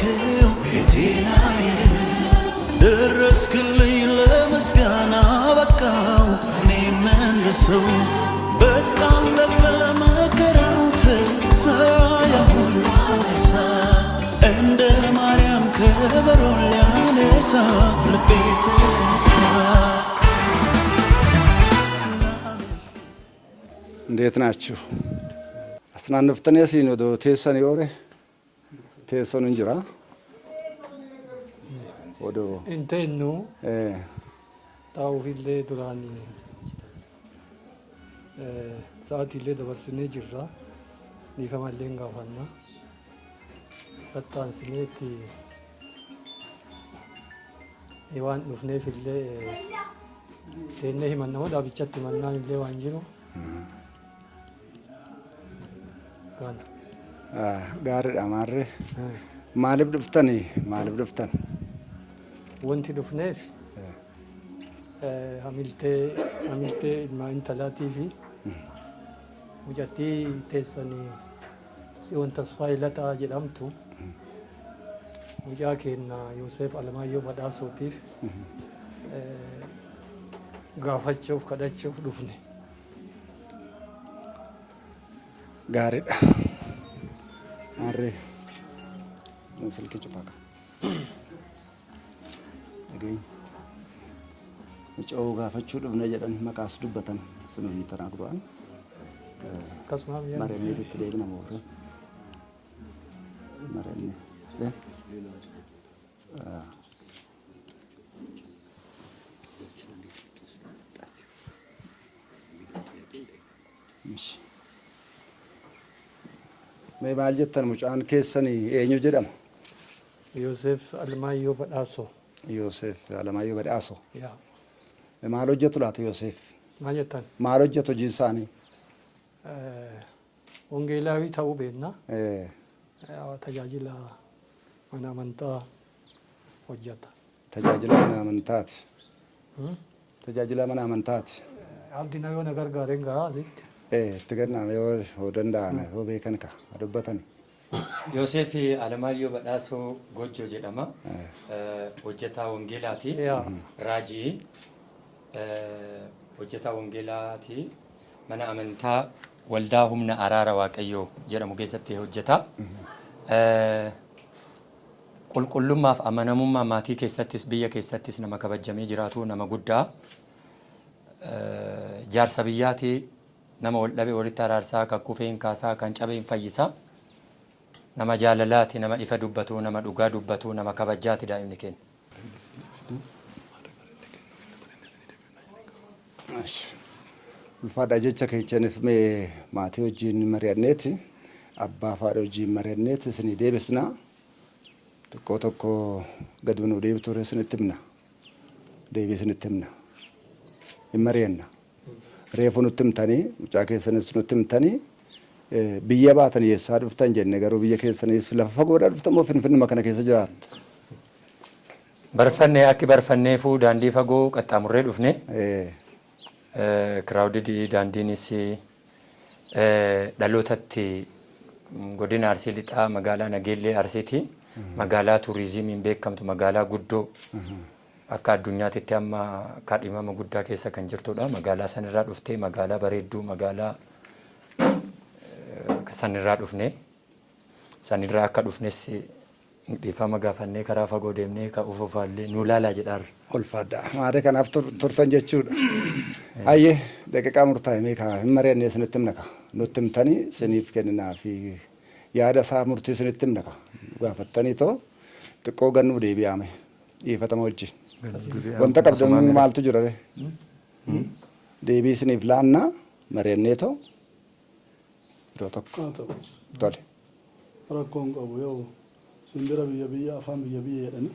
ባረከው ቤቴናዬ ደረስክልኝ ለምስጋና በቃው እኔ መልሰው በቃ አለፈ መከራው ተሳ ያሁን አነሳ እንደ ማርያም ከበሮ ሊያነሳ ልቤ ተነሳ። እንዴት ናችሁ? አስናንፍተን ያሲን ወደ ቴሰን ይወሬ ቴሰን እንጅራ ወደ እንቴኑ ታውፊሌ ዱራኒ ሰዓቲሌ ደበርስኔ ጅራ ኒከማሌን ጋፋና ሰታን ስኔቲ ይዋን ዱፍኔፍሌ ቴኔ ሂመናሁ ዳብቻት መናን ኢሌ ዋንጂሩ ጋር አማረ ማልብ ድፍተን ወንቲ ዱፍኔፍ ሀሚልቴ ኢልማን ተላቲፊ ሙጃቲ ቴሰኒ ሲሆን ተስፋ ይለታ ጀዳምቱ ሙጃ ኬና ዮሴፍ አለማየሁ በዳሶቲፍ ጋፋቸውፍ ከዳቸውፍ ዱፍኔ ጋሪዳ አሬ ስልክ ጭፋቃ አገኝ እጨው ጋፈችው ድብነ ጀደን መቃስ ዱበተን ስምን ተናግሯል ከስማም ያ ማረኔት ትደግና ሞረ ማረኔ मैं माल जत्तन मुचान केसनी एन्यू जडम ዮሴፍ አለማየሁ በዳሶ ዮሴፍ አለማየሁ በዳሶ ያ ማሎ ጀቱላት ዮሴፍ ማጀታን ማሎ ጀቱ ጂንሳኒ ወንጌላዊ ታውቤና ተጃጅላ መናመንታ ወጀታ ተጃጅላ መናመንታት አብዲና የሆነ ነገር ጋሬን ጋ ዚት ትገና ወደንዳነ ወቤከንካ አዱበተኒ ዮሴፍ አለማየሁ በዳሶ ጎጆ ጀደማ ወጀታ ወንጌላቲ ራጂ ወጀታ ወንጌላቲ መና አመንታ ወልዳ ሁምና አራራ ዋቀዮ ጀደሙ ጌሰት ወጀታ ቁልቁሉማፍ አመነሙማ ማቲ ኬሰትስ ብየ ኬሰትስ ነመ ከበጀሜ ጅራቱ ነመ ጉዳ ጃርሰ ብያቲ nama waldhabe walitti araarsaa kan kufeen kaasaa kan cabeen fayyisaa nama jaalalaati nama ifa dubbatu nama dhugaa dubbatu nama kabajaati daa'imni keenya. ulfaadha jecha keechaniif mee maatii wajjin mari'anneeti abbaa faadha wajjin mari'anneeti isinii deebisnaa tokko gad nu deebitu isinitti himna deebii isinitti himna hin mari'anna. reefu nutti himtanii mucaa keessanis nutti himtanii biyya baatan yeessaa dhuftan jenne garuu biyya keessanis lafa fagoodhaa dhuftan moo Finfinnuma kana keessa jiraattu? Barfannee akki barfanneefuu daandii fagoo qaxxaamurree dhufne kiraawdidii daandiinis dhalootatti godina Arsii lixaa magaalaa Nageellee Arsiiti magaalaa tuuriizimiin beekamtu magaalaa guddoo akka addunyaatti amma kadhimama guddaa keessa kan jirtudha. Magaalaa sanirraa dhuftee magaalaa bareedduu magaalaa sanirraa dhufne sanirraa akka dhufnes dhiifama gaafannee karaa fagoo deemnee ka ufufaallee nu laalaa jedhaarra. Ulfaadha. Maaree kanaaf turtan jechuudha. Ayyee daqiiqaa murtaa'e meeqa hin mari'annee isinitti himna ka nutti himtanii isiniif kenninaa fi yaada isaa murtii isinitti himna ka gaafattanii too xiqqoo gannuu deebi'ame dhiifatama wajjin. Wanta qabdan maaltu jira re? Deebii isiniif laannaa mari'annee too yeroo tokko tole. Rakkoon qabu yoo simbira biyya afaan biyya jedhani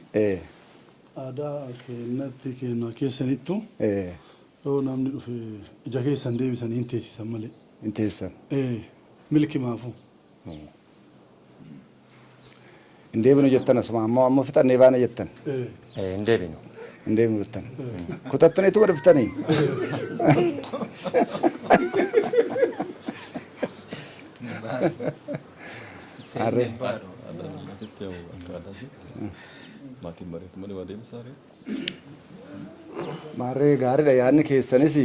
aadaa keenyatti keenyaa keessanittu yoo namni dhufe ija keessan deebisan hin teessisan malee. Hin teessisan. Milki maafu. Hin deebinu jettan asuma amma fixannee baana jettan. Hin deebinu. Hin deebinu jettan. Kutattaniitu wada fittanii. Harree. keessatti akka aadaatti maatiin mari'atu malee waa deebisaa ree. Maarree gaariidha yaadni keessanis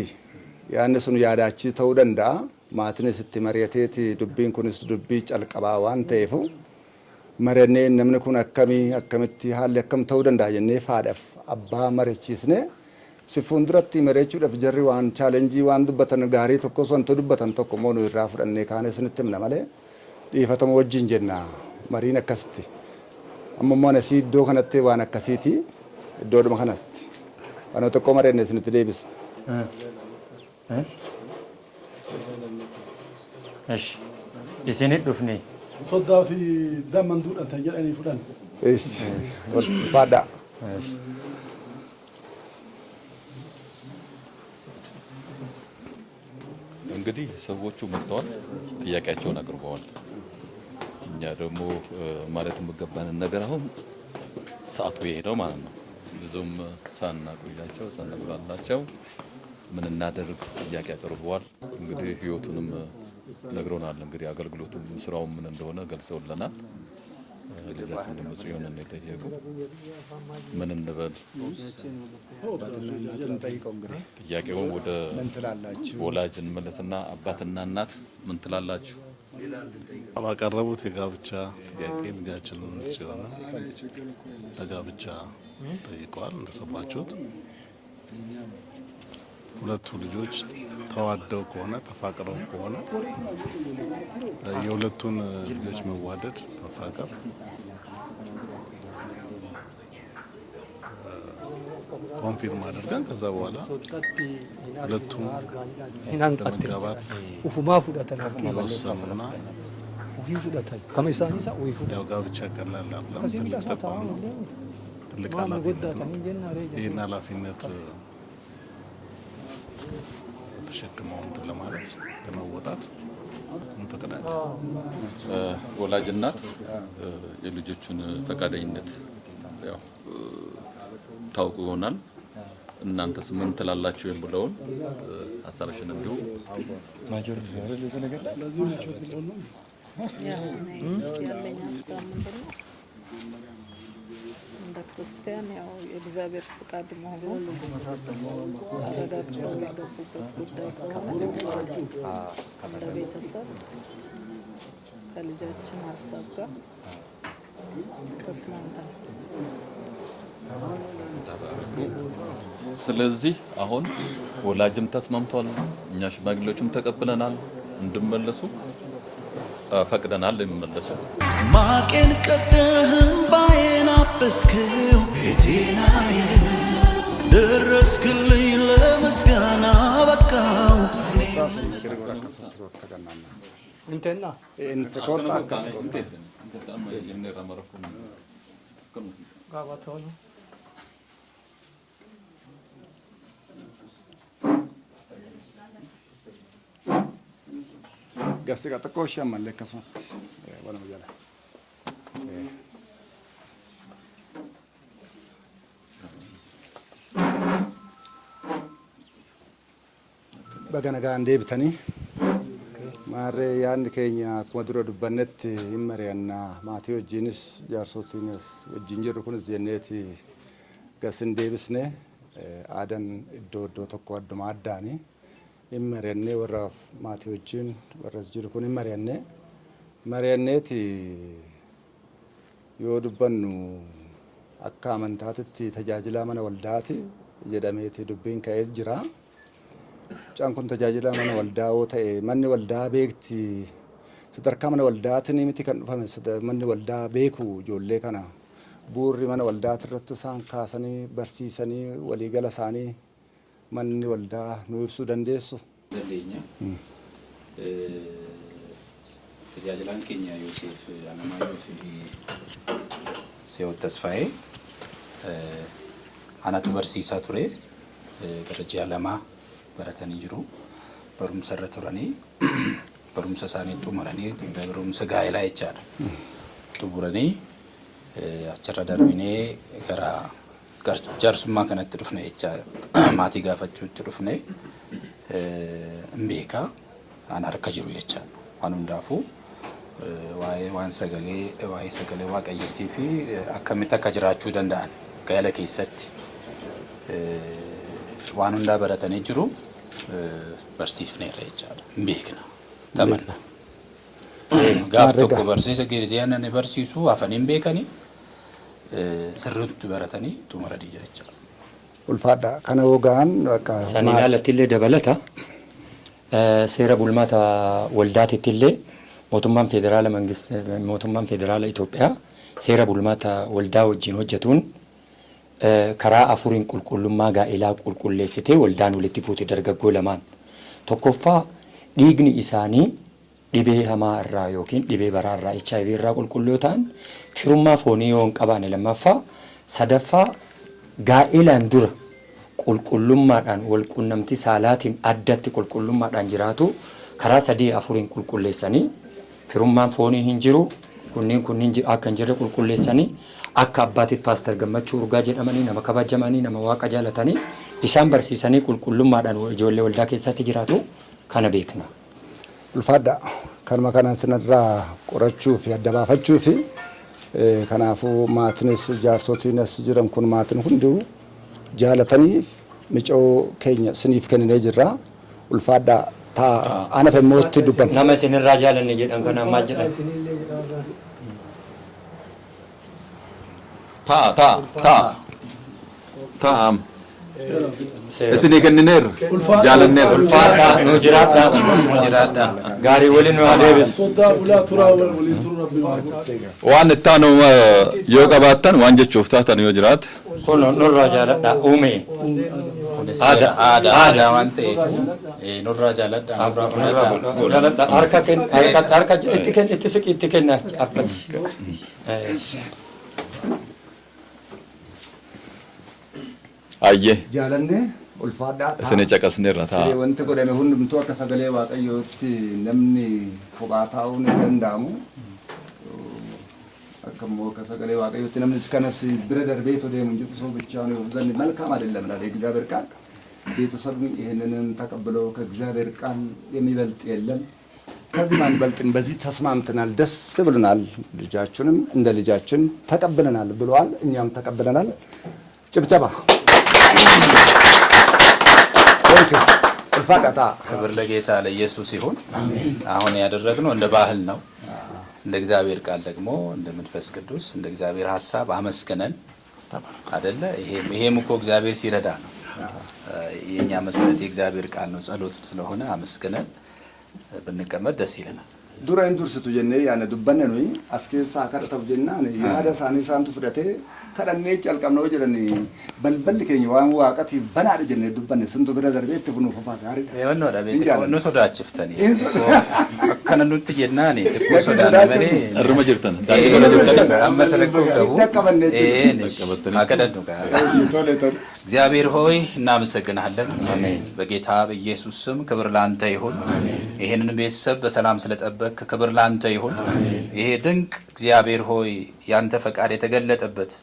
yaadni sun yaadaachii ta'uu danda'a. Maatiinis itti mari'ateeti dubbiin kunis dubbii calqabaa waan ta'eef mari'annee namni kun akkamitti haalli akkam ta'uu danda'a jennee haadhaaf abbaa mari'achiisne si fuulduratti mari'achuudhaaf jarri waan chaalenjii waan dubbatan gaarii tokkos wanta dubbatan tokko immoo nu irraa fudhannee kaanee isinitti himna malee dhiifatama wajjin jenna mariin akkasitti. Amma immoo asii iddoo kanatti waan akkasiiti iddoodhuma kanatti. Waan tokko mari'annee isinitti deebisa. እሺ isinit dhufni Soddaa fi damman duudhan jedhanii fudhan. Fadha. እንግዲህ ሰዎቹ መጥተዋል፣ ጥያቄያቸውን አቅርበዋል። እኛ ደግሞ ማለት የሚገባንን ነገር አሁን ሰዓቱ የሄደው ማለት ነው። ብዙም ሳናቆያቸው ሳናጉላላቸው ምን እናደርግ ጥያቄ አቅርበዋል። እንግዲህ ህይወቱንም ነግሮናል። እንግዲህ አገልግሎቱም ስራውም ምን እንደሆነ ገልጸውልናል። ልጃችን ደግሞ ጽዮን ነው የጠየቁ ምን እንበል ጥያቄውን ወደ ወላጅ እንመለስና አባትና እናት ምን ትላላችሁ? ባቀረቡት የጋብቻ ጥያቄ ልጃችን ጽዮን ለጋብቻ ጠይቀዋል። እንደሰማችሁት ሁለቱ ልጆች ተዋደው ከሆነ ተፋቅረው ከሆነ የሁለቱን ልጆች መዋደድ መፋቀር ኮንፊርም አድርገን ከዛ በኋላ ሁለቱም ለመጋባት ወሰኑና ያው ጋብቻ ቀላል አይደለም። ትልቅ ተቋም ነው፣ ትልቅ ኃላፊነት ነው። ይህን ኃላፊነት ተሸክመው እንትን ለማለት ለመወጣት እንፈቅዳለን። ወላጅ እናት የልጆቹን ፈቃደኝነት ያው ታውቁ ይሆናል። እናንተስ ምን ትላላችሁ የሚለውን ሀሳብሽን እንዲሁ ማጆር ለዚህ ነው ያለኝ ሀሳብ ምንድን ነው? እንደ ክርስቲያን ያው የእግዚአብሔር ፍቃድ መሆኑን አረጋግጠው የገቡበት ጉዳይ ከሆነ እንደ ቤተሰብ ከልጃችን ሀሳብ ጋር ተስማምተን ስለዚህ አሁን ወላጅም ተስማምቷል፣ እኛ ሽማግሌዎችም ተቀብለናል፣ እንድመለሱ ፈቅደናል። የሚመለሱ ማቄን ቀደህም ባዬን አበስክው ቤቴናዬ ደረስክልኝ ለምስጋና በቃው Intenna. Gabatonu. Gasti ka tokko shammalle akkasumatti waluma jala. Baga nagaan deebitanii maarree yaadni keenya akkuma dura dubbannetti hin mari'annaa maatii wajjinis jaarsootiinis wajjin jirru kunis jenneeti gas hin deebisne aadan iddoo tokko adduma addaani hin mari'annee warra maatii wajjin warra jiru kun hin mari'anneeti yoo dubbannu akka amantaatitti tajaajilaa mana waldaati jedhameeti dubbiin ka'ee jira. Caan kun tajaajila mana waldaa yoo ta'e manni waldaa beekti sadarkaa mana waldaatiin miti kan dhufame manni waldaa beeku ijoollee kana buurri mana waldaati irratti isaan kaasanii barsiisanii waliigala isaanii manni waldaa nu ibsuu dandeessu. Dandeenya. Tajaajilaan keenya Yoosef Alamaayyoo fi Seewot Tasfaayee anatu barsiisaa ture darajaa lamaa baratanii jiru. Barumsa irra turanii barumsa isaanii xumuranii barumsa gaa'elaa jechaadha. Xumuranii achirra darbinee gara jaarsummaa kanatti dhufne jechaadha. Maatii gaafachuutti dhufne hin beekaa aan harka jiru jechaadha. Waan hundaafuu waan sagalee waa'ee sagalee waaqayyootii fi akkamitti akka jiraachuu danda'an gaala keessatti waan hundaa baratanii jiru barsiifneerra jechaadha. Hin beekna taphanna. Gaaf tokko barsiisa geessee ni barsiisu hafan hin beekanii sirriitti baratanii xumura diija jechaadha. Ulfaadha kana wogaan akka saniin alatti illee dabalata seera bulmaata waldaatitti illee mootummaan federaala Itoophiyaa seera bulmaata waldaa wajjin hojjetuun karaa afuriin qulqullummaa gaa'elaa qulqulleessitee waldaan walitti fuute dargaggoo lamaan tokkoffaa dhiigni isaanii dhibee hamaa irraa yookiin dhibee baraa irraa HIV irraa qulqulluu ta'an firummaa foonii yoo hin qabaanne lammaffaa sadaffaa gaa'elaan dura qulqullummaadhaan walqunnamtii saalaatiin addatti qulqullummaadhaan jiraatu karaa sadii afuriin qulqulleessanii firummaan foonii hin jiru kunniin akka hin jirre qulqulleessanii akka abbaatitti paaster Gammachuu Urgaa jedhamanii nama kabajamanii nama waaqa jaalatanii isaan barsiisanii qulqullummaadhaan ijoollee waldaa keessatti jiraatu kana beekna. Ulfaadha kanuma kanaan sinirraa qorachuu fi adda baafachuu fi kanaafuu maatiinis jaarsotiinis jiran kun maatiin hunduu jaalataniif micoo keenya siniif kenninee jirra. Ulfaadha taa ana femmootti dubban nama isinirraa jaalanne jedhan kana maal jedhan taam isinii kennineerra jaalanneerra ulfaadha nu jiraadha gaarii waliin nu adeebisu Sodaa bulaa turaa waliin turuu rabbi waan itti aanu yoo qabaattan waan jechuuf taatan yoo jiraate kun nurraa jaaladha uume aadaa waan ta'eef nurraa jaaladha nurraa fudhadha. harka itti siqi itti kenna ayyee jaalanne ulfaadha isinii caqasneerra taa wanti godhame hundumtuu akka sagalee waaqayyootti namni kophaa taa'uun hin danda'amu. Akkammoo akka sagalee waaqayyootti namni kanas bira darbee deemu እንጂ ሰው ብቻውን ይወዘን መልካም አይደለም ይላል የእግዚአብሔር ቃል። ቤተሰብም ይሄንንም ተቀብለው ከእግዚአብሔር ቃል የሚበልጥ የለም። ከዚህ ማንበልጥን በዚህ ተስማምተናል፣ ደስ ብሎናል። ልጃችንም እንደ ልጃችን ተቀብለናል ብለዋል። እኛም ተቀብለናል። ጭብጨባ الفقطة ክብር ለጌታ ለኢየሱስ ይሁን። አሁን ያደረግነው እንደ ባህል ነው። እንደ እግዚአብሔር ቃል ደግሞ እንደ መንፈስ ቅዱስ እንደ እግዚአብሔር ሐሳብ አመስግነን አይደለ? ይሄም እኮ እግዚአብሔር ሲረዳ ነው። የኛ መሰረት የእግዚአብሔር ቃል ነው። ጸሎት ስለሆነ አመስግነን ብንቀመጥ ደስ ይለናል። ዱራን ዱርስቱ ጀነ ያነ ዱበነ ነው አስከሳ ከረተው ጀናነ ያዳ ሳኒ ሳንቱ ፍደቴ ከደኔ ጨልቀም ነው ጀለኒ በልበል ከኝ ዋን ዋቀት በናደ ጀነ ዱበነ ስንቱ ብረ ደርቤ ትፍኑ ፈፋ ጋር የወኖ ዳቤት ነው ሶዳችፍተኒ ከነኑት ጀናኔ ትኩ ሶዳነ መኔ እርመ ጅርተን ዳዲ ወለ ጅርተን አመሰለኩ ገቡ አከደዱ ጋር እግዚአብሔር ሆይ እናመሰግናለን። አሜን። በጌታ በኢየሱስ ስም ክብር ላንተ ይሁን። ይሄንን ቤተሰብ በሰላም ስለጠበቅ ክብር ላንተ ይሁን። ይሄ ድንቅ እግዚአብሔር ሆይ ያንተ ፈቃድ የተገለጠበት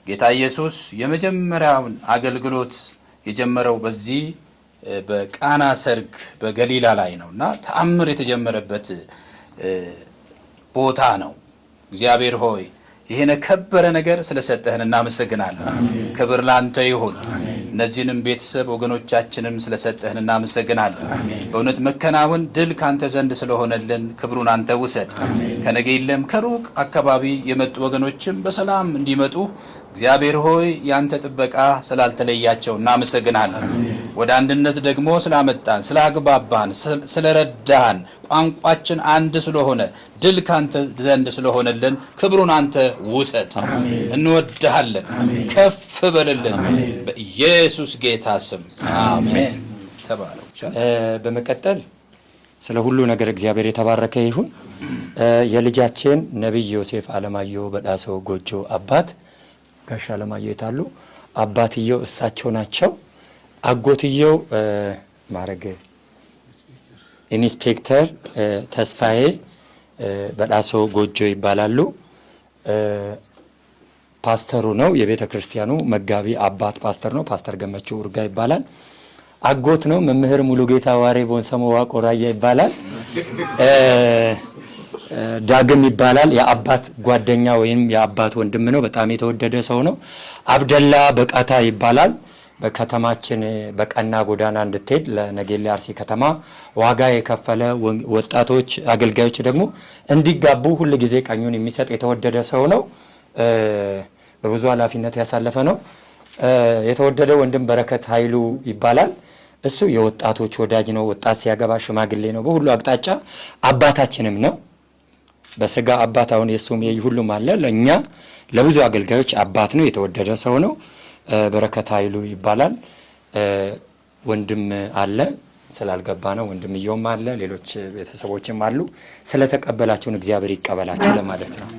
ጌታ ኢየሱስ የመጀመሪያውን አገልግሎት የጀመረው በዚህ በቃና ሰርግ በገሊላ ላይ ነውና ተአምር የተጀመረበት ቦታ ነው። እግዚአብሔር ሆይ ይሄን ከበረ ነገር ስለሰጠህን እናመሰግናለን። ክብር ላንተ ይሁን። እነዚህንም ቤተሰብ ወገኖቻችንም ስለሰጠህን እናመሰግናለን። በእውነት መከናወን ድል ካንተ ዘንድ ስለሆነልን ክብሩን አንተ ውሰድ። ከነገይለም ከሩቅ አካባቢ የመጡ ወገኖችም በሰላም እንዲመጡ እግዚአብሔር ሆይ ያንተ ጥበቃ ስላልተለያቸው እናመሰግናለን። ወደ አንድነት ደግሞ ስላመጣን፣ ስላግባባን፣ ስለረዳን ቋንቋችን አንድ ስለሆነ ድል ካንተ ዘንድ ስለሆነልን ክብሩን አንተ ውሰድ። እንወድሃለን። ከፍ በልልን በኢየሱስ ጌታ ስም አሜን። ተባረክ። በመቀጠል ስለ ሁሉ ነገር እግዚአብሔር የተባረከ ይሁን። የልጃችን ነብይ ዮሴፍ አለማየሁ በዳሰው ጎጆ አባት ጋሻ አለማየሁ የታሉ? አባትየው እሳቸው ናቸው። አጎትየው ማረገ ኢንስፔክተር ተስፋዬ በዳሰው ጎጆ ይባላሉ። ፓስተሩ ነው። የቤተ ክርስቲያኑ መጋቢ አባት ፓስተር ነው። ፓስተር ገመችው ኡርጋ ይባላል። አጎት ነው። መምህር ሙሉጌታ ዋሬ ቦንሰሞ ዋቆራያ ይባላል። ዳግም ይባላል። የአባት ጓደኛ ወይም የአባት ወንድም ነው። በጣም የተወደደ ሰው ነው። አብደላ በቃታ ይባላል። በከተማችን በቀና ጎዳና እንድትሄድ ለነጌሌ አርሲ ከተማ ዋጋ የከፈለ ወጣቶች አገልጋዮች ደግሞ እንዲጋቡ ሁሉ ጊዜ ቀኙን የሚሰጥ የተወደደ ሰው ነው። በብዙ ኃላፊነት ያሳለፈ ነው። የተወደደ ወንድም በረከት ኃይሉ ይባላል። እሱ የወጣቶች ወዳጅ ነው። ወጣት ሲያገባ ሽማግሌ ነው። በሁሉ አቅጣጫ አባታችንም ነው። በስጋ አባት አሁን የሱም ሁሉም አለ። ለኛ ለብዙ አገልጋዮች አባት ነው። የተወደደ ሰው ነው። በረከት ኃይሉ ይባላል። ወንድም አለ ስላልገባ ነው። ወንድምየውም አለ፣ ሌሎች ቤተሰቦችም አሉ። ስለተቀበላችሁን እግዚአብሔር ይቀበላችሁ ለማለት ነው።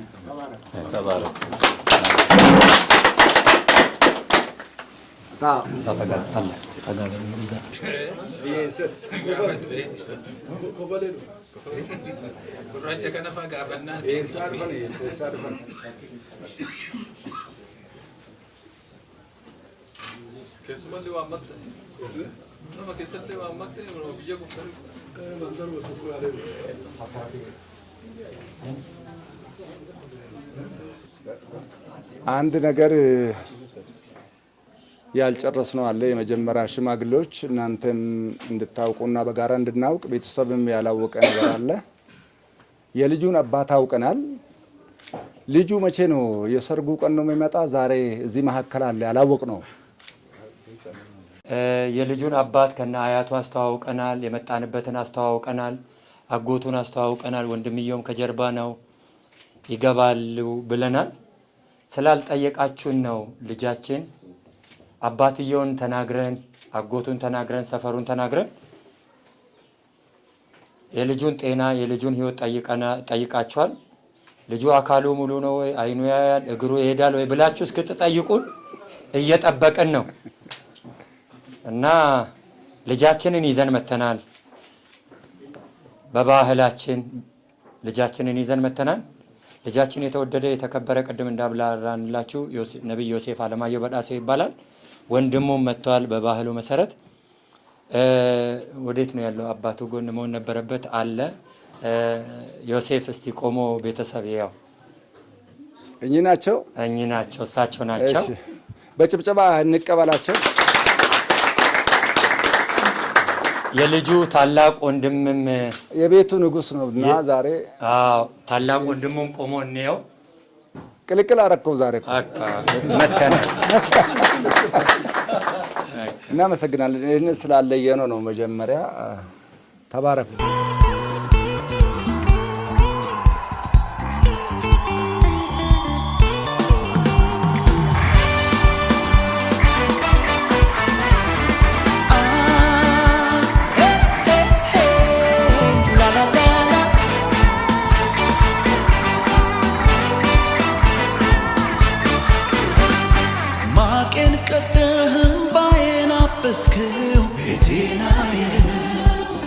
አንድ ነገር ያልጨረስነው አለ። የመጀመሪያ ሽማግሌዎች እናንተም እንድታውቁና በጋራ እንድናውቅ ቤተሰብም ያላወቀ ነገር አለ። የልጁን አባት አውቀናል። ልጁ መቼ ነው የሰርጉ ቀን ነው የሚመጣ? ዛሬ እዚህ መሀከል አለ ያላወቅ ነው። የልጁን አባት ከነ አያቱ አስተዋውቀናል። የመጣንበትን አስተዋውቀናል። አጎቱን አስተዋውቀናል። ወንድምየውም ከጀርባ ነው ይገባሉ ብለናል። ስላልጠየቃችሁን ነው ልጃችን አባትየውን ተናግረን አጎቱን ተናግረን ሰፈሩን ተናግረን የልጁን ጤና የልጁን ሕይወት ጠይቃችኋል። ልጁ አካሉ ሙሉ ነው ወይ አይኑ ያያል እግሩ ይሄዳል ወይ ብላችሁ እስክትጠይቁን እየጠበቅን ነው እና ልጃችንን ይዘን መተናል። በባህላችን ልጃችንን ይዘን መተናል። ልጃችን የተወደደ የተከበረ ቅድም እንዳብራራንላችሁ ነብይ ዮሴፍ አለማየሁ በዳሴ ይባላል። ወንድሙም መጥቷል። በባህሉ መሰረት ወዴት ነው ያለው? አባቱ ጎን መሆን ነበረበት አለ። ዮሴፍ እስቲ ቆሞ ቤተሰብ ያው እኚህ ናቸው እሳቸው ናቸው። በጭብጨባ እንቀበላቸው። የልጁ ታላቅ ወንድምም የቤቱ ንጉስ ነው እና ዛሬ ታላቅ ወንድሙም ቆሞ እንየው። ቅልቅል አረከው ዛሬ መተነ እናመሰግናለን። ይህን ስላለየነው ነው። መጀመሪያ ተባረኩ።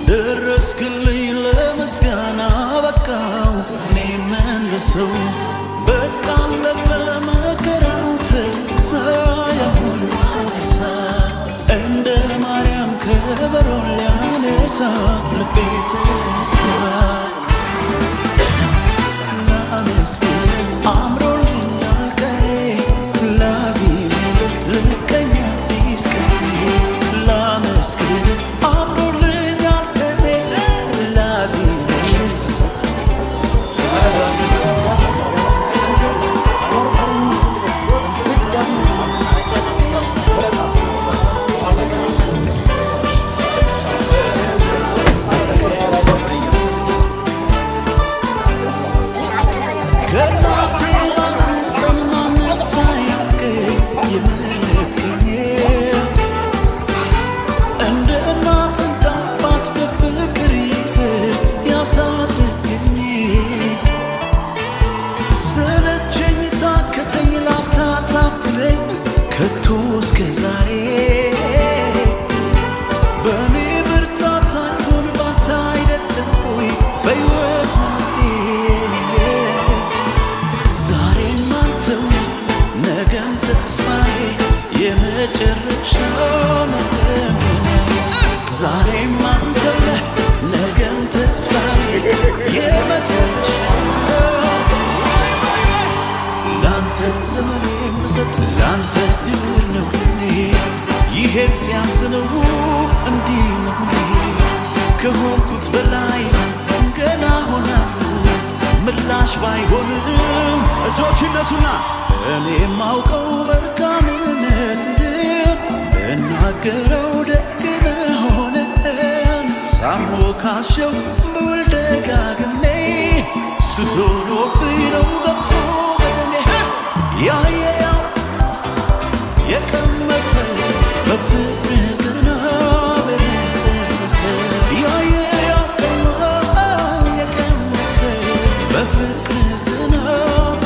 ደረስክልኝ ለምስጋና በቃው እኔ መልሰው በቃ አለፈ መከራው ተሳ የሆነ ሳ እንደ ማርያም ከበሮ ሊያነሳ ልቤ ተነሳ ላመስግን አምሮልኛል ቀኔ ላዚም ልቀኛ አዲስ ቀኔ ላመስግን ይሄም ሲያንስ ነው እንዲህ ነው ከሆንኩት በላይ ገና ሆናለሁ ምላሽ ባይሆንም እጆች እነሱና እኔ ማውቀው መልካምነትህን ብናገረው ደግ መሆንህን ሳሞካሸው ብውል ደጋግሜ ሱስ ሆኖብኝ ነው ገብቶ በደሜ ያየው የቀመሰ በፍቅር ዝናብ የረሰረሰ ያየው የቀመሰ በፍቅር ዝናብ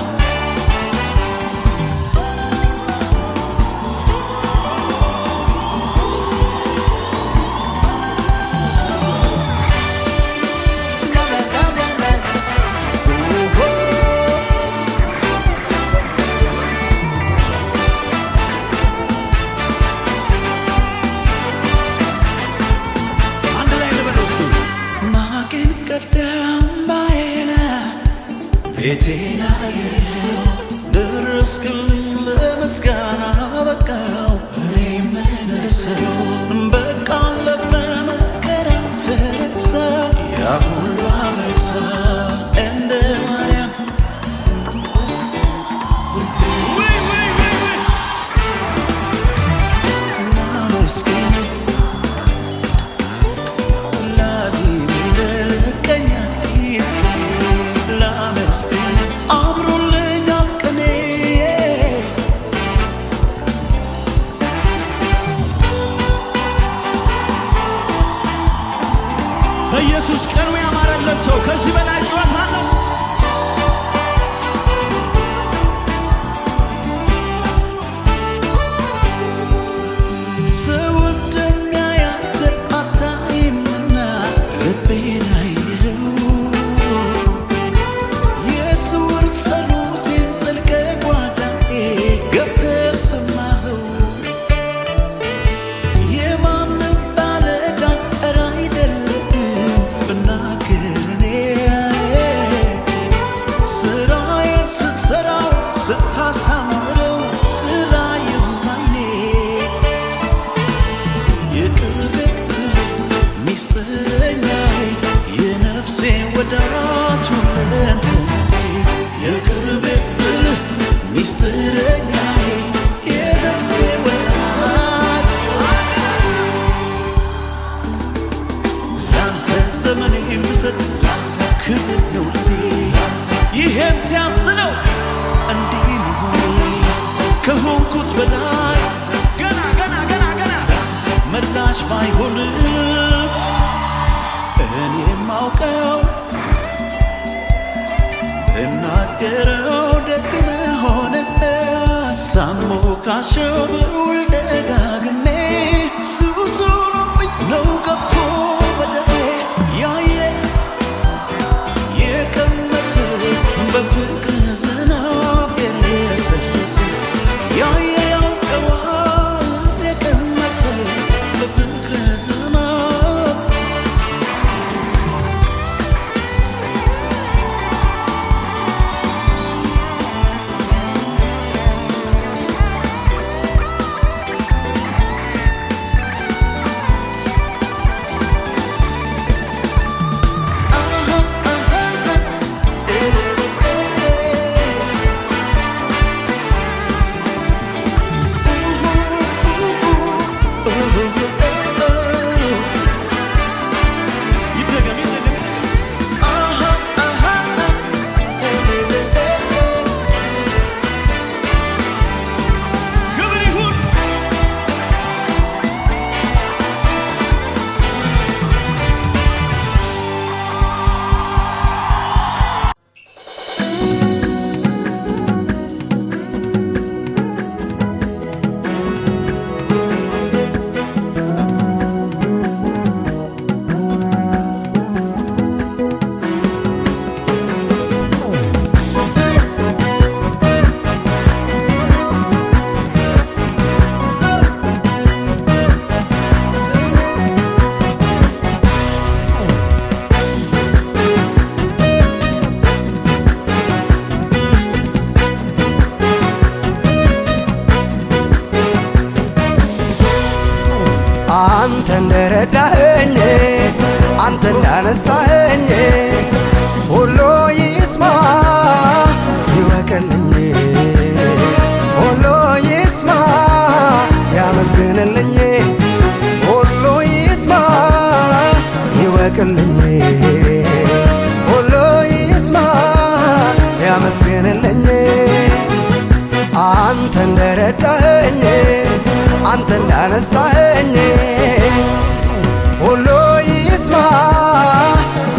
ቤቴና ደረስክልኝ ለምስጋና በቃው እኔም መለሰው በቃ አለፈ መከራው ተረሳ ያ ሁሉ አበሳ እንደ ማርያም ላመስግን ላዚም ልቀኛ እስኪ ላመስግን አብሮልኛል ቀኔ በኢየሱስ ቀኑ ያማረለት ሰው ከዚህ በላይ ጩኸት አለው። ሰው እንደሚያያት አታይምና ልቤን አየኸው የስውር ጸሎቴን ዘልቀህ ጓዳዬ ገብተህ ሰማኸው የማንም ባለዕዳ ኧረ አይደለህም ብናገር እኔ ስራዬን ስትሠራው ስታሳምረው ስራዬን ባይኔ የቅርቤ ሚስጥረኛዬ የነፍሴ ወዳጅ ሁለንተናዬ የቅርቤ ሚስጥረኛዬ የነፍሴ ወዳጅ ላንተ ዘመኔ ብሰጥ ክብር ነው ለኔ ይሄም ሲያንስ ነው እንዲህ መሆኔ ከሆንኩት በላይ ገና ገና ገና ገና ምላሽ ባይሆንም እኔ ማውቀው ብናገረው ደግ መሆንህን ሳሞካሸው ብውል ደጋግሜ ሱስ ሆኖብኝ ነው ገብቶ በደሜ ያየ የቀመሰ በፍቅር ዝናብ የረሰረሰ ያየ ያውቀዋል የቀመሰ በፍቅር ዝናብ አንተ እንደረዳኸኝ አንተ እንዳነሳኸኝ ሁሉ ይስማ ይወቅልኝ ሁሉ ይስማ ያመስግንልኝ ሁሉ ይስማ ይወቅልኝ ሁሉ ይስማ ያመስግንልኝ አንተ እንደረዳኸኝ አንተ እንዳነሳኸኝ ሁሉ ይስማ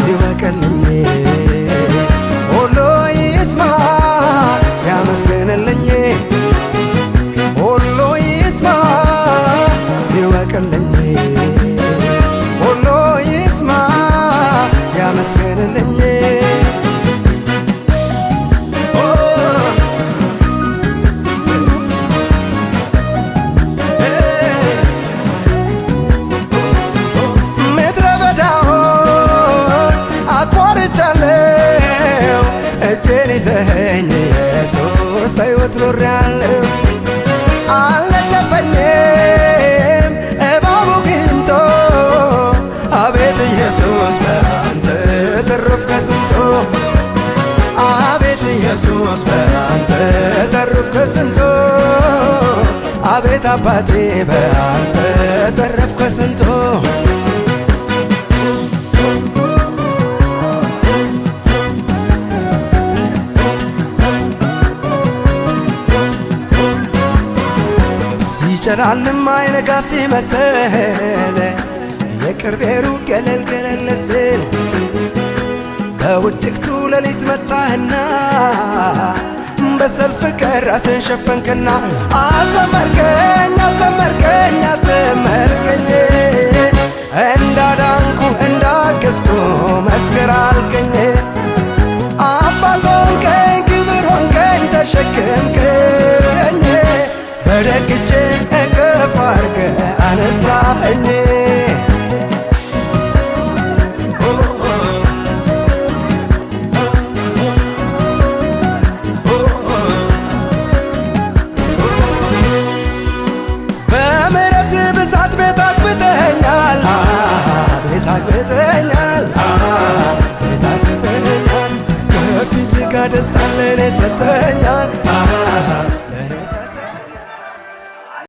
ይወቅልኝ ሁሉ ይስማ ያመስግንልኝ ሁሉ ይስማ ይወቅልኝ ሁሉ ይስማ ያመስግንልኝ ምድረ በዳውን አቋርጫለሁ እጄን ይዘኸኝ ኢየሱስ በሕይወት ኖሬአለሁ አልነደፈኝም እባቡ ጊንጦ አቤት ኢየሱስ በአንተ ተረፍኩ ከስንቱ አቤት ኢየሱስ በአንተ ተረፍኩ ከስንቱ አቤት አባቴ በአንተ ተረፍኩ ከስንቱ ሲጨላልም አይነጋ ሲመስል የቅርቤ ሩቅ ገለል ገለል ስል በውድቅቱ ሌሊት መጣህና በሰልፍ ቀን ራስን ሸፈንክና አዘመርከኝ አዘመርከኝ አዘመርከኝ እንዳዳንኩ እንዳገዝኩ መስክር አልከኝ አባት ሆንከኝ ክብር ሆንከኝ ተሸክምከኝ በደግ እጅ እቅፍ አድርገህ አነሳኸኝ በምሕረት ብዛት ቤት አግብተኸኛል ቤት አግብተኸኛል ቤት አግብተኸኛል ከፊትህ ጋር ደስታን ለእኔ ሰጥተኸኛል